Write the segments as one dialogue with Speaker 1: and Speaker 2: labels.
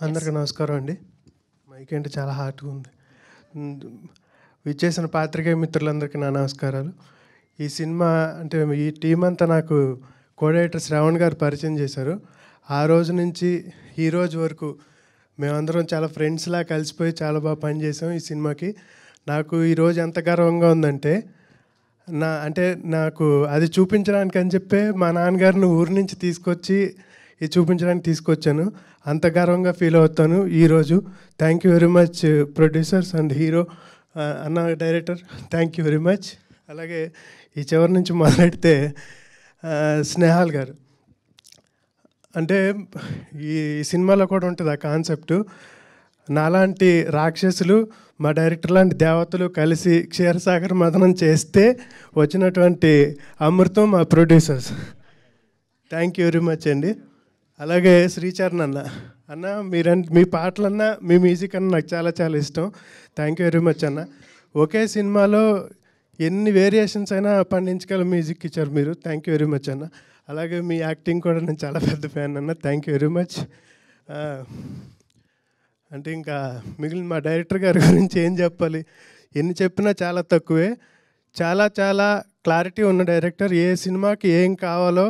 Speaker 1: అందరికీ నమస్కారం అండి. మైక్ అంటే చాలా హార్ట్గా ఉంది. విచ్చేసిన పాత్రికేయ మిత్రులందరికీ నా నమస్కారాలు. ఈ సినిమా అంటే ఈ టీం అంతా నాకు కోడైరెక్టర్ శ్రావణ్ గారు పరిచయం చేశారు. ఆ రోజు నుంచి ఈ రోజు వరకు మేమందరం చాలా ఫ్రెండ్స్లా కలిసిపోయి చాలా బాగా పనిచేసాం ఈ సినిమాకి. నాకు ఈరోజు ఎంత గర్వంగా ఉందంటే నాకు అది చూపించడానికి అని చెప్పే మా నాన్నగారిని ఊరి నుంచి తీసుకొచ్చి ఇది చూపించడానికి తీసుకొచ్చాను. అంత గర్వంగా ఫీల్ అవుతాను ఈరోజు. Thank you very much producers and hero అన్న director, thank you very much. అలాగే ఈ చివరి నుంచి మొదలెడితే స్నేహాల్ గారు, అంటే ఈ సినిమాలో కూడా ఉంటుంది ఆ కాన్సెప్టు. నాలాంటి రాక్షసులు మా డైరెక్టర్ లాంటి దేవతలు కలిసి క్షీరసాగర్ మదనం చేస్తే వచ్చినటువంటి అమృతం మా producers. Thank you very much అండి. అలాగే శ్రీచరణ్ అన్న మీ పాటలన్నా మీ మ్యూజిక్ అన్న నాకు చాలా చాలా ఇష్టం. థ్యాంక్ యూ వెరీ మచ్ అన్న. ఒకే సినిమాలో ఎన్ని వేరియేషన్స్ అయినా పండించగల మ్యూజిక్ ఇచ్చారు మీరు. థ్యాంక్ యూ వెరీ మచ్ అన్న. అలాగే మీ యాక్టింగ్ కూడా నేను చాలా పెద్ద ఫ్యాన్ అన్న. Thank you very much. అంటే ఇంకా మిగిలిన మా డైరెక్టర్ గారి గురించి ఏం చెప్పాలి, ఎన్ని చెప్పినా చాలా తక్కువే. చాలా చాలా క్లారిటీ ఉన్న డైరెక్టర్, ఏ సినిమాకి ఏం కావాలో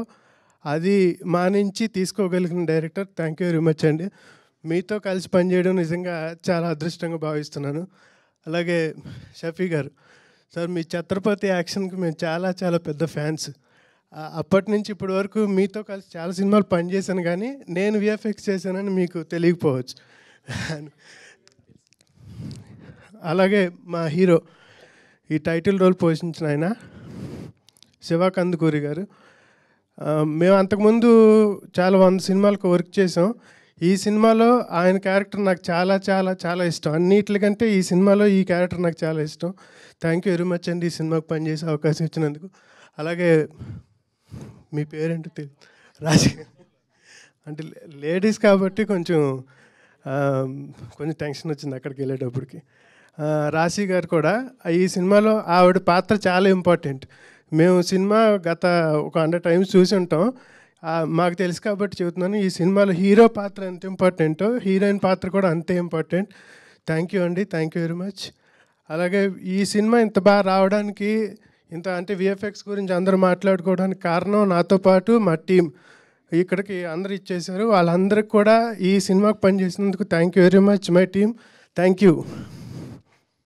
Speaker 1: అది మానించి తీసుకోగలిగిన director. Thank you very much అండి. మీతో కలిసి పనిచేయడం నిజంగా చాలా అదృష్టంగా భావిస్తున్నాను. అలాగే షఫీ గారు సార్, మీ ఛత్రపతి యాక్షన్కి మేము చాలా చాలా పెద్ద ఫ్యాన్స్. అప్పటి నుంచి ఇప్పటి వరకు మీతో కలిసి చాలా సినిమాలు పనిచేశాను, కానీ నేను విఎఫ్ఎక్స్ చేశానని మీకు తెలియకపోవచ్చు. అలాగే మా హీరో, ఈ టైటిల్ రోల్ పోషించిన ఆయన శివ కందుకూరి గారు. మేము అంతకుముందు చాలా 100 సినిమాలకు వర్క్ చేసాం. ఈ సినిమాలో ఆయన క్యారెక్టర్ నాకు చాలా చాలా చాలా ఇష్టం. అన్నిటికంటే ఈ సినిమాలో ఈ క్యారెక్టర్ నాకు చాలా ఇష్టం. థ్యాంక్ యూ వెరీ మచ్ అండి ఈ సినిమాకి పనిచేసే అవకాశం ఇచ్చినందుకు. అలాగే మీ పేరేంటో తెలియదు, రాజీ. అంటే లేడీస్ కాబట్టి కొంచెం టెన్షన్ వచ్చింది అక్కడికి వెళ్ళేటప్పటికి. రాశి గారు కూడా ఈ సినిమాలో ఆవిడ పాత్ర చాలా ఇంపార్టెంట్. మేము సినిమా గత ఒక 100 టైమ్స్ చూసి ఉంటాం. మాకు తెలుసు కాబట్టి చెబుతున్నాను, ఈ సినిమాలో హీరో పాత్ర ఎంత ఇంపార్టెంటో హీరోయిన్ పాత్ర కూడా అంతే ఇంపార్టెంట్. థ్యాంక్ యూ అండి, థ్యాంక్ యూ వెరీ మచ్. అలాగే ఈ సినిమా ఇంత బాగా రావడానికి, ఇంత అంటే విఎఫ్ఎక్స్ గురించి అందరూ మాట్లాడుకోవడానికి కారణం నాతో పాటు మా టీం ఇక్కడికి అందరూ ఇచ్చేశారు. వాళ్ళందరికీ కూడా ఈ సినిమాకి పనిచేసినందుకు thank you very much my team. Thank you.